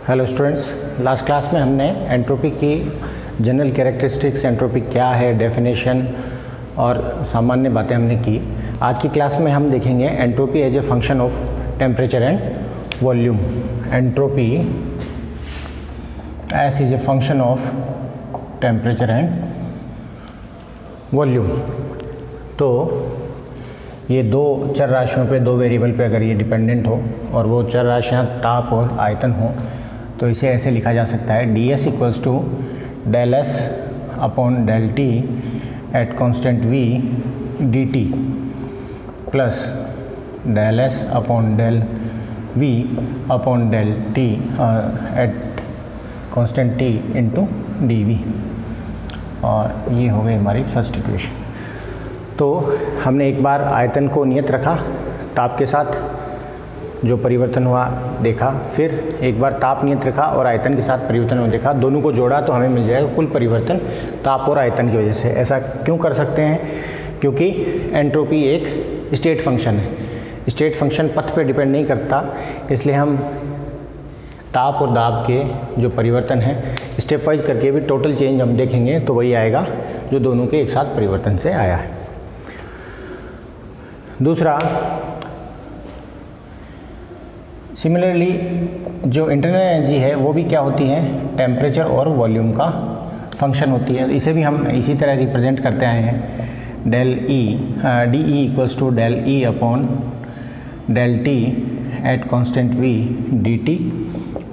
Hello students, last class में हमने entropy की जनरल कैरेक्टरिस्टिक्स, एंट्रोपी क्या है, डेफिनेशन और सामान्य बातें हमने की। आज की क्लास में हम देखेंगे entropy as a function of temperature and volume. Entropy as is a function of temperature and volume. तो ये दो चर राशियों पे, दो वेरिएबल पे अगर ये डिपेंडेंट हो और वो चर राशियाँ ताप और आयतन हो तो इसे ऐसे लिखा जा सकता है D S equals to del S upon del T at constant V D T plus del S upon del V upon del T at constant T into D V. और ये हो गई हमारी फर्स्ट इक्वेशन। तो हमने एक बार आयतन को नियत रखा, ताप के साथ जो परिवर्तन हुआ देखा, फिर एक बार ताप नियत रखा और आयतन के साथ परिवर्तन हुआ देखा, दोनों को जोड़ा तो हमें मिल जाएगा कुल परिवर्तन ताप और आयतन की वजह से। ऐसा क्यों कर सकते हैं? क्योंकि एंट्रोपी एक स्टेट फंक्शन है। स्टेट फंक्शन पथ पे डिपेंड नहीं करता, इसलिए हम ताप और दाब के जो परिवर्तन है स्टेप वाइज करके भी टोटल चेंज हम देखेंगे तो वही आएगा जो दोनों के एक साथ परिवर्तन से आया है। दूसरा, सिमिलरली जो इंटरनल एनर्जी है वो भी क्या होती है? टेम्परेचर और वॉल्यूम का फंक्शन होती है। इसे भी हम इसी तरह रिप्रेजेंट करते आए हैं। Del E D E equals to del E upon del T at constant V D T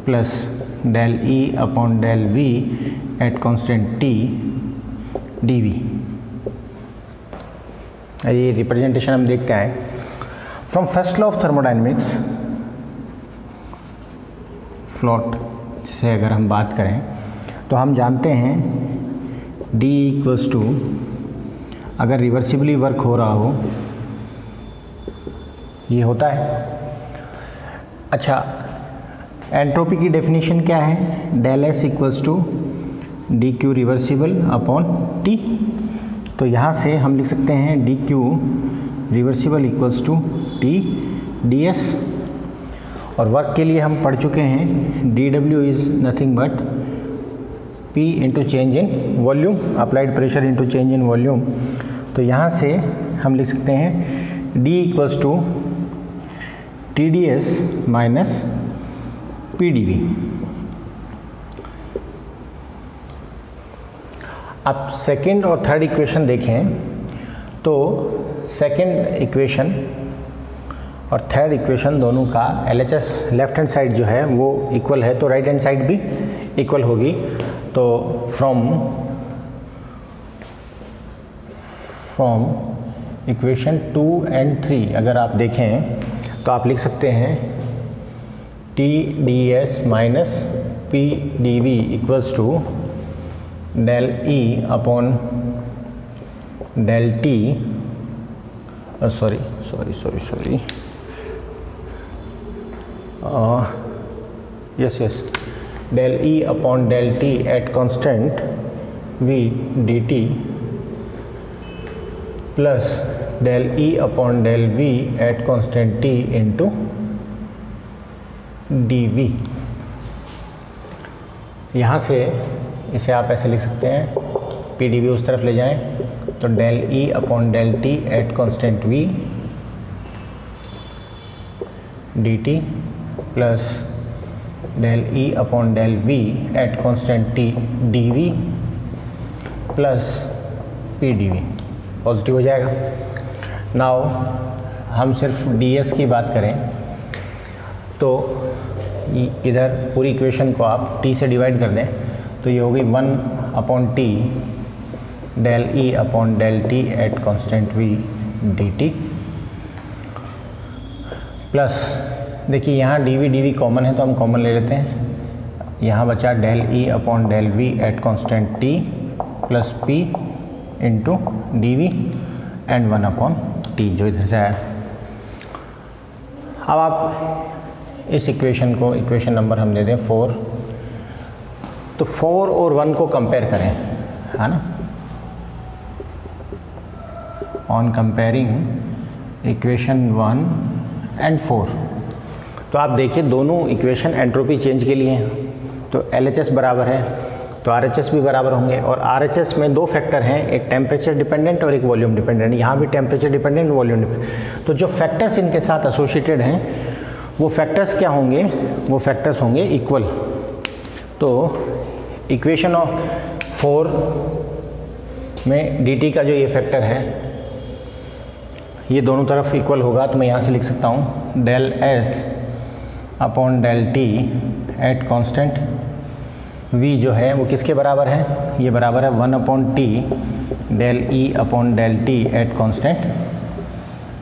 plus del E upon del V at constant T D V. ये रिप्रेजेंटेशन हम देखते हैं from first law of thermodynamics. Float से अगर हम बात करें तो हम जानते हैं D इक्वल्स टू, अगर रिवर्सिबली वर्क हो रहा हो, ये होता है। अच्छा, एंट्रोपी की डेफिनेशन क्या है? Del S equals to D Q reversible upon T. तो यहाँ से हम लिख सकते हैं D Q reversible equals to T D S. और वर्क के लिए हम पढ़ चुके हैं D W is nothing but P into change in volume, applied pressure into change in volume. तो यहाँ से हम लिख सकते हैं D equals to T D S minus P D V. अब सेकेंड और थर्ड इक्वेशन देखें तो सेकेंड इक्वेशन और थर्ड इक्वेशन दोनों का LHS लेफ्ट हैंड साइड जो है वो इक्वल है, तो राइट हैंड साइड भी इक्वल होगी। तो फ्रॉम इक्वेशन 2 and 3 अगर आप देखें तो आप लिख सकते हैं T D S minus P D V equals to del E upon del T, sorry yes del E upon del T at constant V D T plus del E upon del V at constant T into D V. यहाँ से इसे आप ऐसे लिख सकते हैं, P D we उस तरफ ले जाएं तो del E upon del T at constant V D T plus del E upon del V at constant T D V plus P D V. Positive हो जाएगा। नाउ हम सिर्फ डी एस की बात करें तो इधर पूरी इक्वेशन को आप टी से डिवाइड कर दें तो ये होगी 1 upon T del E upon del T at constant V D T plus, देखिए यहाँ डी वी कॉमन है तो हम कॉमन ले लेते हैं। यहाँ बचा del E upon del V at constant T plus P into D V and 1 upon T जो इधर से आया। अब आप इस इक्वेशन को, इक्वेशन नंबर हम दे दें 4, तो 4 और 1 को कंपेयर करें, है ना। ऑन कंपेयरिंग इक्वेशन 1 and 4 तो आप देखिए दोनों इक्वेशन एंट्रोपी चेंज के लिए हैं, तो LHS बराबर है तो RHS भी बराबर होंगे। और RHS में दो फैक्टर हैं, एक टेम्परेचर डिपेंडेंट और एक वॉल्यूम डिपेंडेंट। यहाँ भी टेम्परेचर डिपेंडेंट, वॉल्यूम डिपेंडेंट। तो जो फैक्टर्स इनके साथ एसोसिएटेड हैं वो फैक्टर्स क्या होंगे, वो फैक्टर्स होंगे इक्वल। तो इक्वेशन ऑफ 4 में dt का जो ये फैक्टर है ये दोनों तरफ इक्वल होगा, तो मैं यहाँ से लिख सकता हूँ del S upon del T at constant v जो है वो किसके बराबर है, ये बराबर है 1 upon T del E upon del T at constant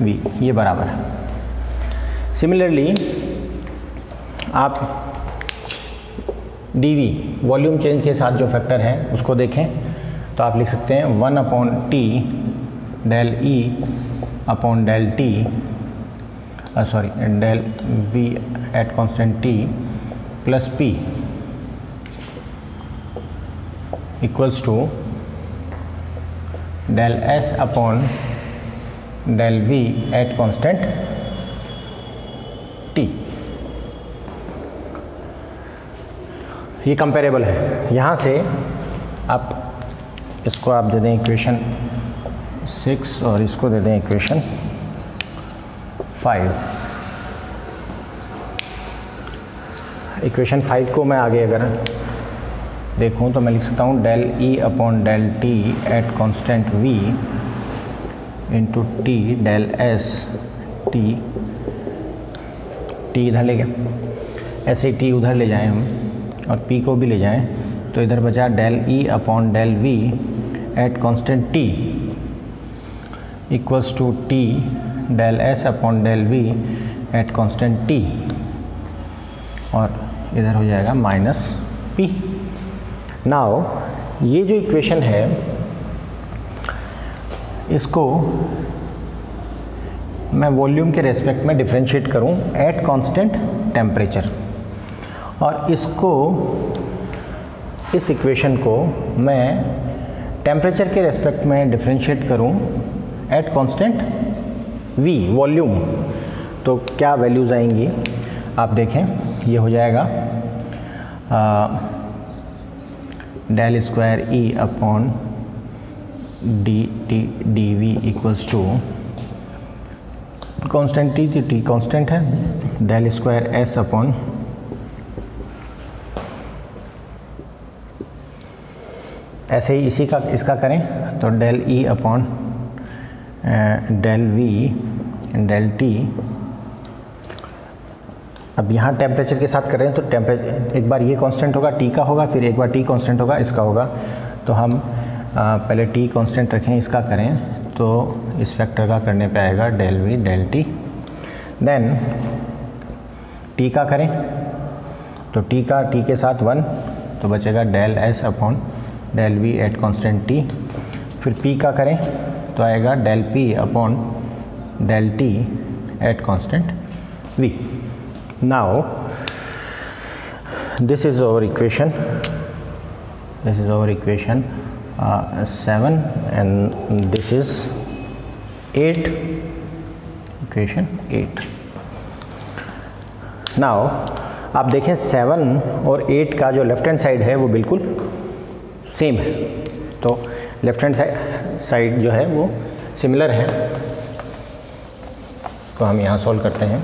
v, ये बराबर है। सिमिलरली आप dv वॉल्यूम चेंज के साथ जो फैक्टर है उसको देखें तो आप लिख सकते हैं 1 upon T del E upon del T del v at constant T plus P equals to del S upon del v at constant T। ये कंपेरेबल है। यहाँ से आप इसको आप दे दें इक्वेशन 6 और इसको दे दें इक्वेशन 5। इक्वेशन 5 को मैं आगे अगर देखूं तो मैं लिख सकता हूँ del E upon del T at constant V into T del S T इधर ले गया, ऐसे T उधर ले जाएं हम और P को भी ले जाएं तो इधर बचा del E upon del V at constant T equals to T del S upon del V at constant T और इधर हो जाएगा माइनस P। नाउ ये जो इक्वेशन है इसको मैं वॉल्यूम के रेस्पेक्ट में डिफरेंशिएट करूं एट कांस्टेंट टेम्परेचर, और इसको इस इक्वेशन को मैं टेम्परेचर के रेस्पेक्ट में डिफरेंशिएट करूं एट कांस्टेंट V वॉल्यूम, तो क्या वैल्यूज़ आएंगी आप देखें। ये हो जाएगा del square E upon D V equals to constant T constant है, डेल स्क्वायर S अपॉन ऐसे ही इसी का इसका करें तो del E upon del V del T। अब यहाँ टेम्परेचर के साथ करें तो टेम्परेचर एक बार ये कांस्टेंट होगा T का होगा, फिर एक बार T कांस्टेंट होगा इसका होगा, तो हम पहले T कांस्टेंट रखें इसका करें तो इस फैक्टर का करने पे आएगा del V del T। Then T का करें तो T का T के साथ 1 तो बचेगा del S upon del V at constant T। फिर P का करें तो आएगा del P upon del T at constant V। Now this is our equation, 7 and this is 8, equation 8। now आप देखें 7 और 8 का जो लेफ्ट हैंड साइड है वो बिल्कुल सेम है, तो लेफ्ट हैंड साइड जो है वो सिमिलर है, तो हम यहाँ सॉल्व करते हैं।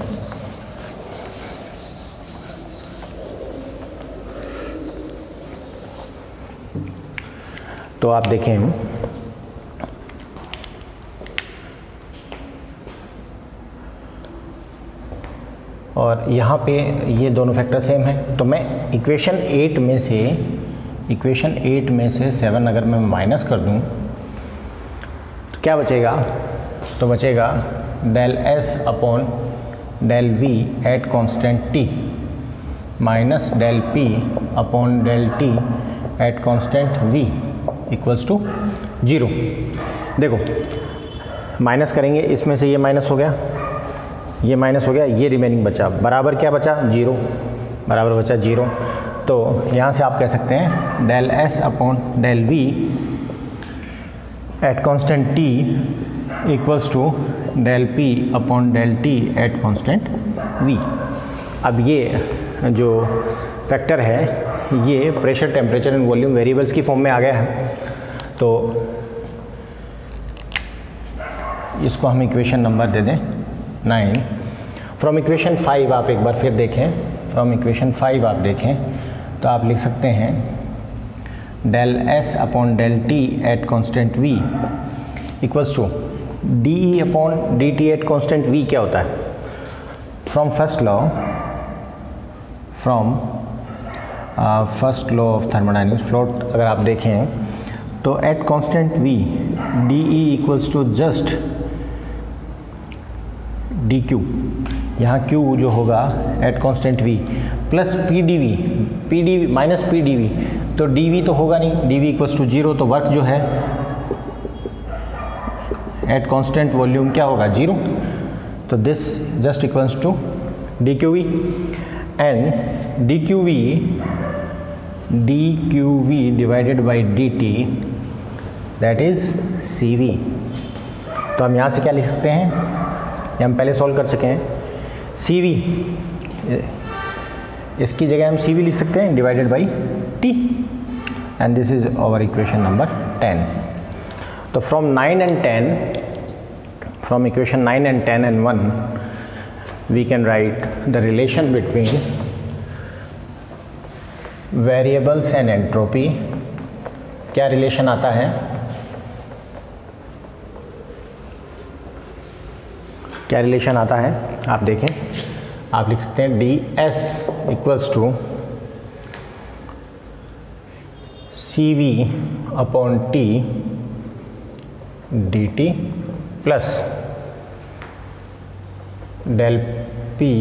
तो आप देखें और यहाँ पे ये दोनों फैक्टर सेम है, तो मैं इक्वेशन 8 में से 7 अगर मैं माइनस कर दूँ तो क्या बचेगा, तो बचेगा del S upon del V at constant T minus del P upon del T at constant V equals to 0। देखो माइनस करेंगे, इसमें से ये माइनस हो गया, ये माइनस हो गया, ये रिमेनिंग बचा, बराबर क्या बचा 0, बराबर बचा 0। तो यहाँ से आप कह सकते हैं del S upon del V at constant T equals to del P upon del T at constant V। अब ये जो फैक्टर है ये pressure, temperature and volume variables की फॉर्म में आ गया है, तो इसको हम इक्वेशन नंबर दे दें 9। फ्रॉम इक्वेशन 5 आप एक बार फिर देखें, फ्रॉम इक्वेशन 5 आप देखें तो आप लिख सकते हैं del S upon del T at constant V equals to D E upon D T at constant V. क्या होता है? From first law of thermodynamics float अगर आप देखें तो at constant V D E equals to just D Q, यहाँ Q जो होगा at constant V plus P D V minus P D V, तो डी वी तो होगा नहीं, डी वी इक्वल्स टू 0, तो वर्क जो है एट कॉन्स्टेंट वॉल्यूम क्या होगा 0, तो this just equals to D Q V and D Q V divided by D T that is C V. तो हम यहाँ से क्या लिख सकते हैं, ये हम पहले सॉल्व कर सके हैं, सी वी इसकी जगह हम सी वी लिख सकते हैं divided by T and this is our equation number 10। तो from 9 and 10, from equation 9 and 10 and 1 we can write the relation between variables and entropy। क्या रिलेशन आता है? क्या रिलेशन आता है आप देखें, आप लिख सकते हैं D S equals to C V upon T D T plus del P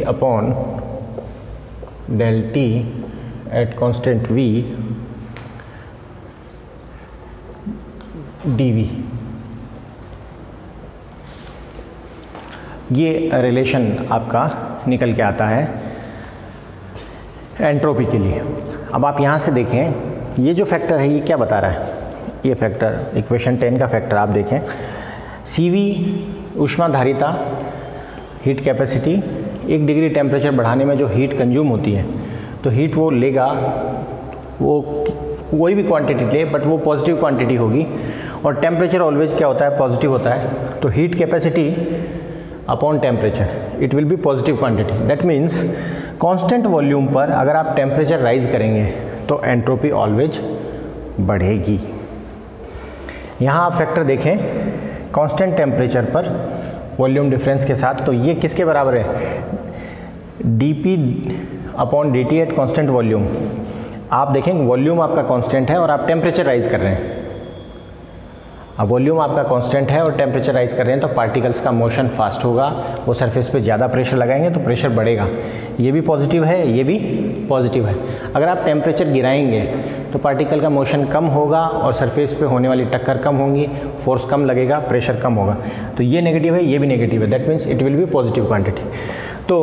upon del T at constant V D V. ये रिलेशन आपका निकल के आता है एंट्रोपी के लिए। अब आप यहाँ से देखें ये जो फैक्टर है ये क्या बता रहा है, ये फैक्टर इक्वेशन 10 का फैक्टर आप देखें, सी वी ऊष्माधारिता हीट कैपेसिटी, 1 डिग्री टेम्परेचर बढ़ाने में जो हीट कंज्यूम होती है, तो हीट वो लेगा, वो कोई भी क्वांटिटी ले बट वो पॉजिटिव क्वांटिटी होगी, और टेम्परेचर ऑलवेज क्या होता है, पॉजिटिव होता है, तो heat capacity upon temperature it will be positive quantity. That means constant volume पर अगर आप टेम्परेचर राइज करेंगे तो एंट्रोपी ऑलवेज बढ़ेगी। यहाँ आप फैक्टर देखें कांस्टेंट टेम्परेचर पर वॉल्यूम डिफरेंस के साथ, तो ये किसके बराबर है, D P upon D T at constant volume. आप देखें वॉल्यूम आपका कांस्टेंट है और आप टेम्परेचर राइज कर रहे हैं, अब वॉल्यूम आपका कांस्टेंट है और टेम्परेचर राइज कर रहे हैं तो पार्टिकल्स का मोशन फास्ट होगा, वो सरफेस पे ज़्यादा प्रेशर लगाएंगे तो प्रेशर बढ़ेगा। ये भी पॉजिटिव है, ये भी पॉजिटिव है। अगर आप टेम्परेचर गिराएंगे तो पार्टिकल का मोशन कम होगा और सरफेस पे होने वाली टक्कर कम होंगी, फोर्स कम लगेगा, प्रेशर कम होगा। तो ये नेगेटिव है, ये भी नेगेटिव है, that means it will be positive quantity. तो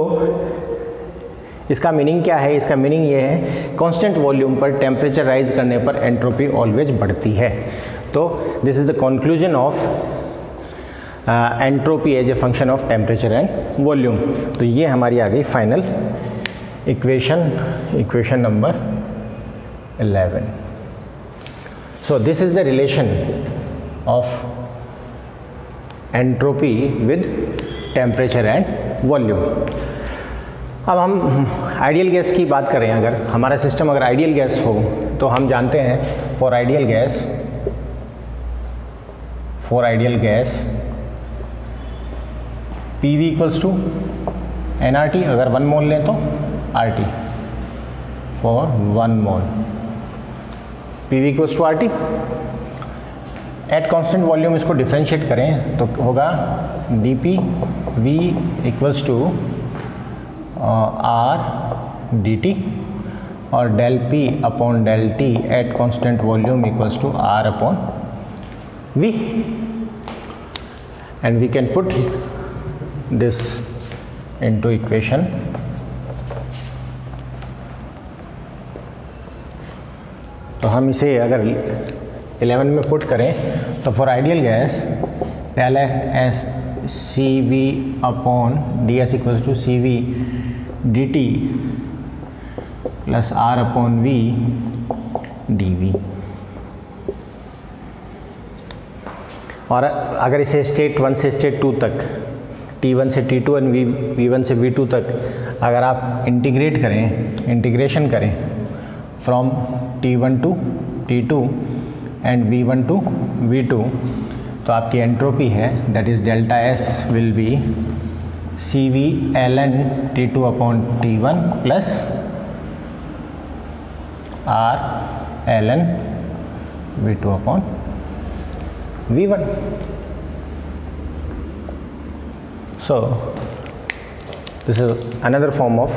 इसका मीनिंग क्या है, इसका मीनिंग ये है कांस्टेंट वॉल्यूम पर टेम्परेचर राइज करने पर एंट्रोपी ऑलवेज बढ़ती है। तो this is the conclusion of entropy as a function of temperature and volume. तो ये हमारी आ गई final equation number 11। So this is the relation of entropy with temperature and volume. अब हम आइडियल गैस की बात करें, अगर हमारा सिस्टम अगर आइडियल गैस हो तो हम जानते हैं for ideal gas P V equals to n R T, अगर 1 मोल लें तो R T for 1 mole, P V equals to R T. At constant volume इसको डिफ्रेंशिएट करें तो होगा d P V equals to R d T, और del P upon del T at constant volume equals to R upon V, and we can put this into equation। तो हम इसे अगर 11 में पुट करें तो for ideal gas del S C V upon D S equals to C V D T plus R upon V D V. और अगर इसे स्टेट 1 से स्टेट 2 तक, T1 से T2 एंड V1 से V2 तक अगर आप इंटीग्रेशन करें from T1 to T2 and V1 to V2, तो आपकी एंट्रोपी है that is delta S will be C V L N T2 upon T1 plus R L N V2 upon V1. So this is another form of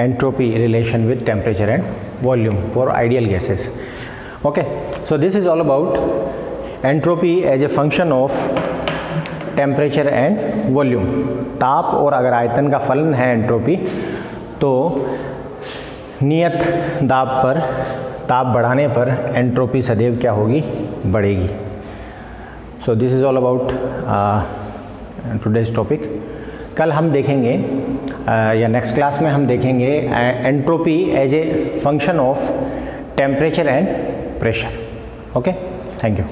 entropy relation with temperature and volume for ideal gases. Okay, so this is all about entropy as a function of temperature and volume. ताप और अगर आयतन का फलन है entropy, तो नियत दाब पर ताप बढ़ाने पर एंट्रोपी सदैव क्या होगी, बढ़ेगी। So this is all about today's topic. कल हम देखेंगे या नेक्स्ट क्लास में हम देखेंगे entropy as a function of temperature and pressure. Okay, thank you.